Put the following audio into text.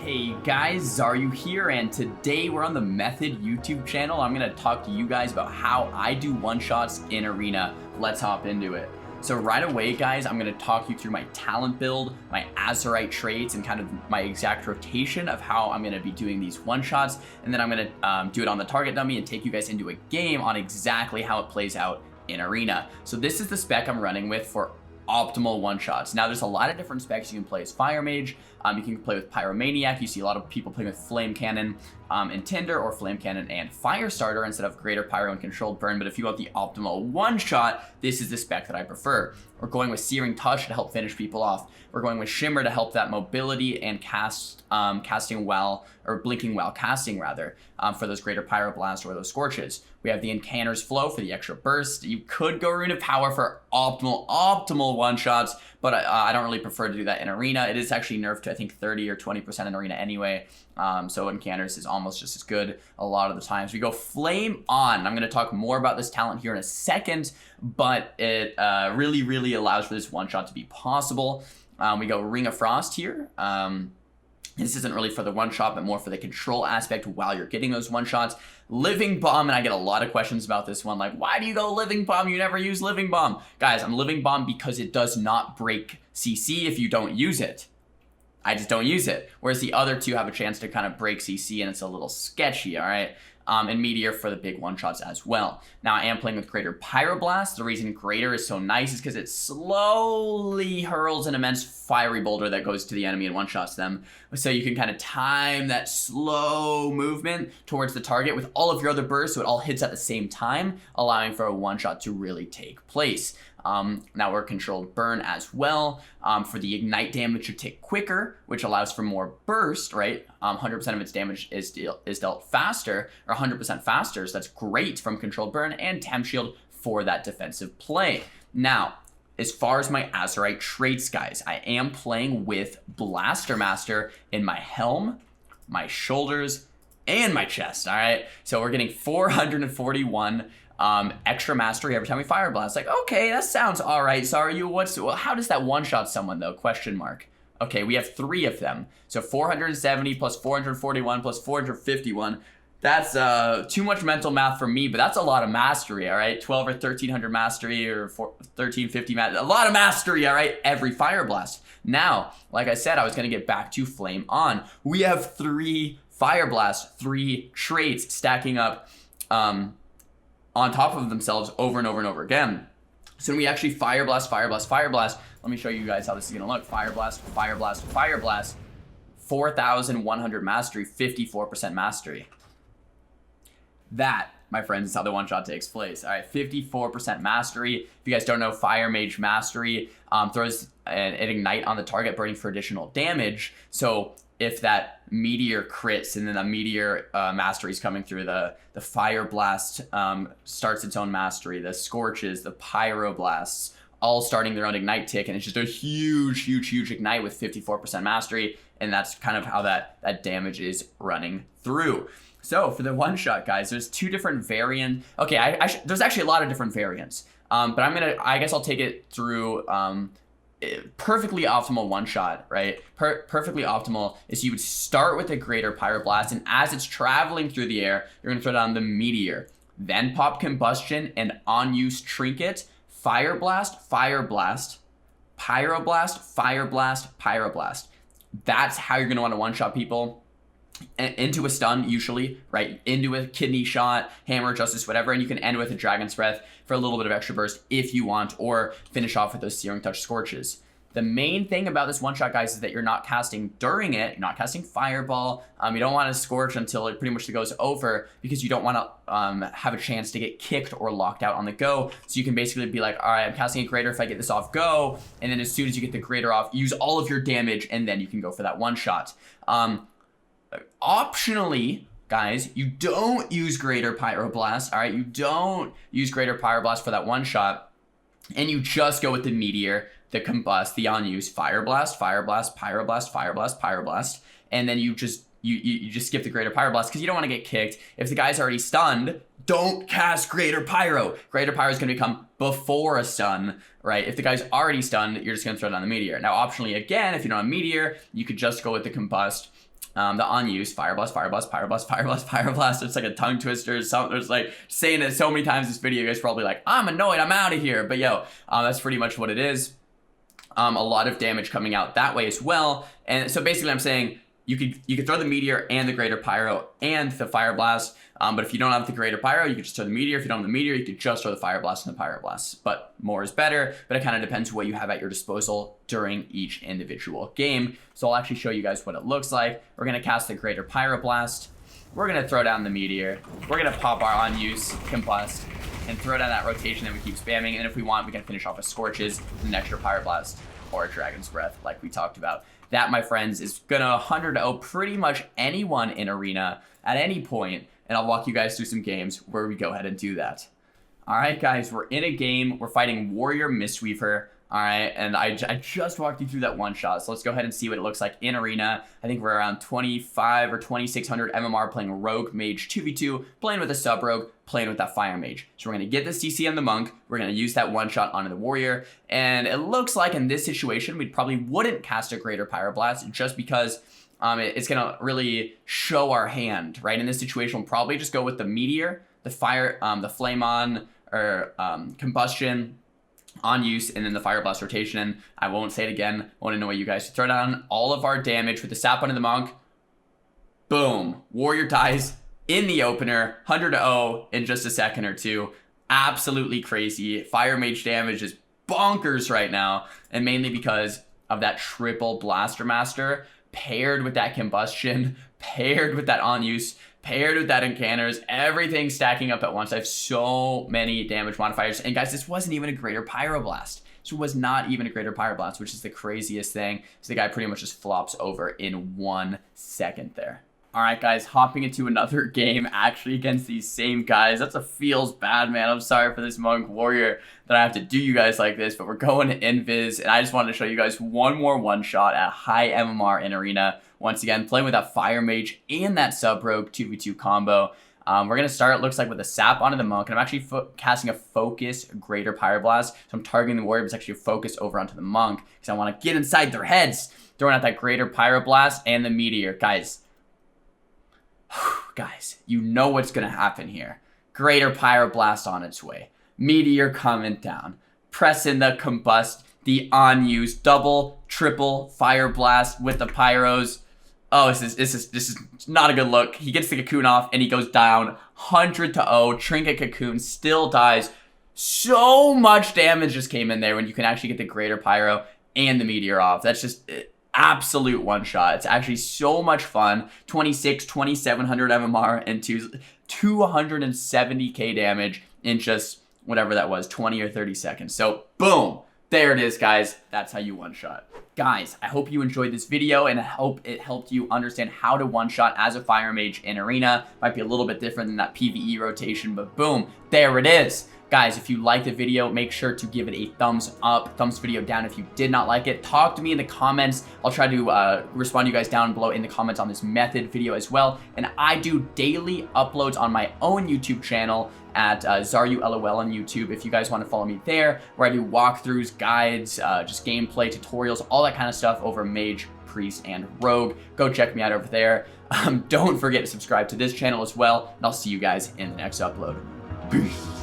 Hey guys, Xaryu here, and today we're on the Method YouTube channel. I'm gonna talk to you guys about how I do one-shots in Arena. Let's hop into it. So right away, guys, I'm gonna talk you through my talent build, my Azurite traits, and kind of my exact rotation of how I'm gonna be doing these one-shots. And then I'm gonna do it on the target dummy and take you guys into a game on exactly how it plays out in Arena. So this is the spec I'm running with for optimal one-shots. Now there's a lot of different specs you can play as Fire Mage. You can play with Pyromaniac. You see a lot of people playing with Flame Cannon and Tinder, or Flame Cannon and Firestarter instead of Greater Pyro and Controlled Burn. But if you want the optimal one-shot, this is the spec that I prefer. We're going with Searing Touch to help finish people off. We're going with Shimmer to help that mobility and casting while, or blinking while casting rather, for those Greater Pyroblast or those Scorches. We have the Incanter's Flow for the extra burst. You could go Rune of Power for optimal one-shots, but I don't really prefer to do that in Arena. It is actually nerfed to I think 30 or 20% in Arena anyway, so Incanter's is almost just as good a lot of the times. We go Flame On. I'm going to talk more about this talent here in a second, but it really allows for this one-shot to be possible. We go Ring of Frost here. This isn't really for the one-shot, but more for the control aspect while you're getting those one-shots. Living Bomb, and I get a lot of questions about this one, like, why do you go Living Bomb? You never use Living Bomb. Guys, I'm Living Bomb because it does not break CC if you don't use it. I just don't use it. Whereas the other two have a chance to kind of break CC, and it's a little sketchy, all right? And Meteor for the big one-shots as well. Now, I am playing with Greater Pyroblast. The reason Greater is so nice is because it slowly hurls an immense fiery boulder that goes to the enemy and one-shots them. So you can kind of time that slow movement towards the target with all of your other bursts, so it all hits at the same time, allowing for a one-shot to really take place. Now we're Controlled Burn as well for the ignite damage to tick quicker, which allows for more burst, right? 100% of its damage is dealt faster, or 100% faster, so that's great from Controlled Burn, and Temp Shield for that defensive play. Now, as far as my Azurite traits, guys, I am playing with Blaster Master in my helm, my shoulders, and my chest, all right? So we're getting 441 extra mastery every time we fire blast. Like, okay, that sounds all right. Xaryu, how does that one-shot someone though? Question mark. Okay, we have 3 of them. So 470 plus 441 plus 451. That's too much mental math for me, but that's a lot of mastery, all right? 12 or 1300 mastery, or 1350 mastery. A lot of mastery, all right? Every fire blast. Now, like I said, I was going to get back to Flame On. We have 3 fire blasts, 3 traits stacking up on top of themselves over and over and over again. So when we actually fire blast, let me show you guys how this is gonna look. Fire blast, 4,100 mastery, 54% mastery. That, my friends, is how the one-shot takes place. All right, 54% mastery. If you guys don't know, Fire Mage mastery throws an ignite on the target, burning for additional damage. So if that Meteor crits and then the Meteor mastery is coming through, the Fire Blast starts its own mastery, the Scorches, the Pyroblasts, all starting their own ignite tick, and it's just a huge ignite with 54% mastery, and that's kind of how that damage is running through. So for the one-shot, guys, there's 2 different variants. Okay, there's actually a lot of different variants, but I guess I'll take it through perfectly optimal one-shot, right? Perfectly optimal is you would start with a Greater Pyroblast, and as it's traveling through the air, you're going to throw down the Meteor. Then pop Combustion and on-use Trinket, Fire Blast, Fire Blast, Pyroblast, Fire Blast, Pyroblast. That's how you're going to want to one-shot people. Into a stun, usually, right? Into a Kidney Shot, Hammer of Justice, whatever, and you can end with a Dragon's Breath for a little bit of extra burst if you want, or finish off with those Searing Touch Scorches. The main thing about this one-shot, guys, is that you're not casting during it. You're not casting Fireball. You don't want to Scorch until it pretty much goes over, because you don't want to have a chance to get kicked or locked out on the go. So you can basically be like, all right, I'm casting a Greater. If I get this off, go. And then as soon as you get the Greater off, use all of your damage, and then you can go for that one-shot. Optionally, guys, you don't use Greater Pyroblast, all right? You don't use Greater Pyroblast for that one-shot, and you just go with the Meteor, the Combust, the on-use Fire Blast, Pyroblast, Pyroblast, and then you just skip the Greater Pyroblast because you don't want to get kicked. If the guy's already stunned, don't cast Greater Pyro. Greater Pyro is going to come before a stun, right? If the guy's already stunned, you're just going to throw down the Meteor. Now, optionally, again, if you don't have Meteor, you could just go with the Combust, the unused Fire Blast, Fire Blast, Fire Blast, Fire Blast, Fire Blast. It's like a tongue twister. There's like saying it so many times in this video, you guys probably like, I'm annoyed, I'm out of here. But yo, that's pretty much what it is. A lot of damage coming out that way as well. And so basically I'm saying you could throw the Meteor and the Greater Pyro and the Fire Blast. But if you don't have the Greater Pyro, you could just throw the Meteor. If you don't have the Meteor, you could just throw the Fire Blast and the Pyro Blast. But more is better, but it kind of depends what you have at your disposal during each individual game. So I'll actually show you guys what it looks like. We're going to cast the Greater Pyro Blast. We're going to throw down the Meteor. We're going to pop our Unused Combust and throw down that rotation that we keep spamming. And if we want, we can finish off with Scorches, an extra Pyro Blast, or a Dragon's Breath like we talked about. That, my friends, is going to 100-0 pretty much anyone in Arena at any point. And I'll walk you guys through some games where we go ahead and do that. All right, guys, we're in a game. We're fighting Warrior Mistweaver. All right, and I just walked you through that one shot. So let's go ahead and see what it looks like in Arena. I think we're around 25 or 2600 MMR playing Rogue Mage 2v2, playing with a Sub Rogue, playing with that Fire Mage. So we're going to get the CC on the Monk. We're going to use that one shot onto the Warrior. And it looks like in this situation, we probably wouldn't cast a Greater Pyroblast just because it's going to really show our hand, right? In this situation, we'll probably just go with the Meteor, the Fire, the Flame On, or Combustion on use, and then the Fire Blast rotation. I won't say it again. I want to know you guys to throw down all of our damage with the Sap onto the Monk. Boom. Warrior dies in the opener, 100-0 in just a second or two. Absolutely crazy. Fire Mage damage is bonkers right now, and mainly because of that triple Blaster Master paired with that Combustion, paired with that on use, paired with that Incanters, everything stacking up at once. I have so many damage modifiers. And guys, this wasn't even a Greater Pyroblast. This was not even a Greater Pyroblast, which is the craziest thing. So the guy pretty much just flops over in 1 second there. All right, guys, hopping into another game actually against these same guys. That's a feels bad, man. I'm sorry for this Monk Warrior that I have to do you guys like this, but we're going to Invis, and I just wanted to show you guys one more one-shot at high MMR in Arena. Once again, playing with that Fire Mage and that Sub Rogue 2v2 combo. We're going to start, it looks like, with a Sap onto the Monk, and I'm actually casting a Focus Greater Pyroblast, so I'm targeting the Warrior, but it's actually a Focus over onto the Monk, because I want to get inside their heads, throwing out that Greater Pyroblast and the Meteor. Guys, you know what's going to happen here. Greater Pyroblast on its way. Meteor coming down. Pressing the Combust, the unused, double, triple Fire Blast with the Pyros. Oh, this is not a good look. He gets the Cocoon off and he goes down 100-0. Trinket Cocoon still dies. So much damage just came in there when you can actually get the Greater Pyro and the Meteor off. That's just absolute one shot. It's actually so much fun. 2700 MMR and 270k damage in just whatever that was, 20 or 30 seconds. So boom, there it is, guys. That's how you one shot. Guys, I hope you enjoyed this video, and I hope it helped you understand how to one shot as a Fire Mage in Arena. Might be a little bit different than that PvE rotation, but boom, there it is. Guys, if you liked the video, make sure to give it a thumbs up, thumbs video down if you did not like it. Talk to me in the comments. I'll try to respond to you guys down below in the comments on this method video as well. And I do daily uploads on my own YouTube channel at Xaryu LOL on YouTube if you guys want to follow me there, where I do walkthroughs, guides, just gameplay, tutorials, all that kind of stuff over Mage, Priest, and Rogue. Go check me out over there. Don't forget to subscribe to this channel as well, and I'll see you guys in the next upload. Peace.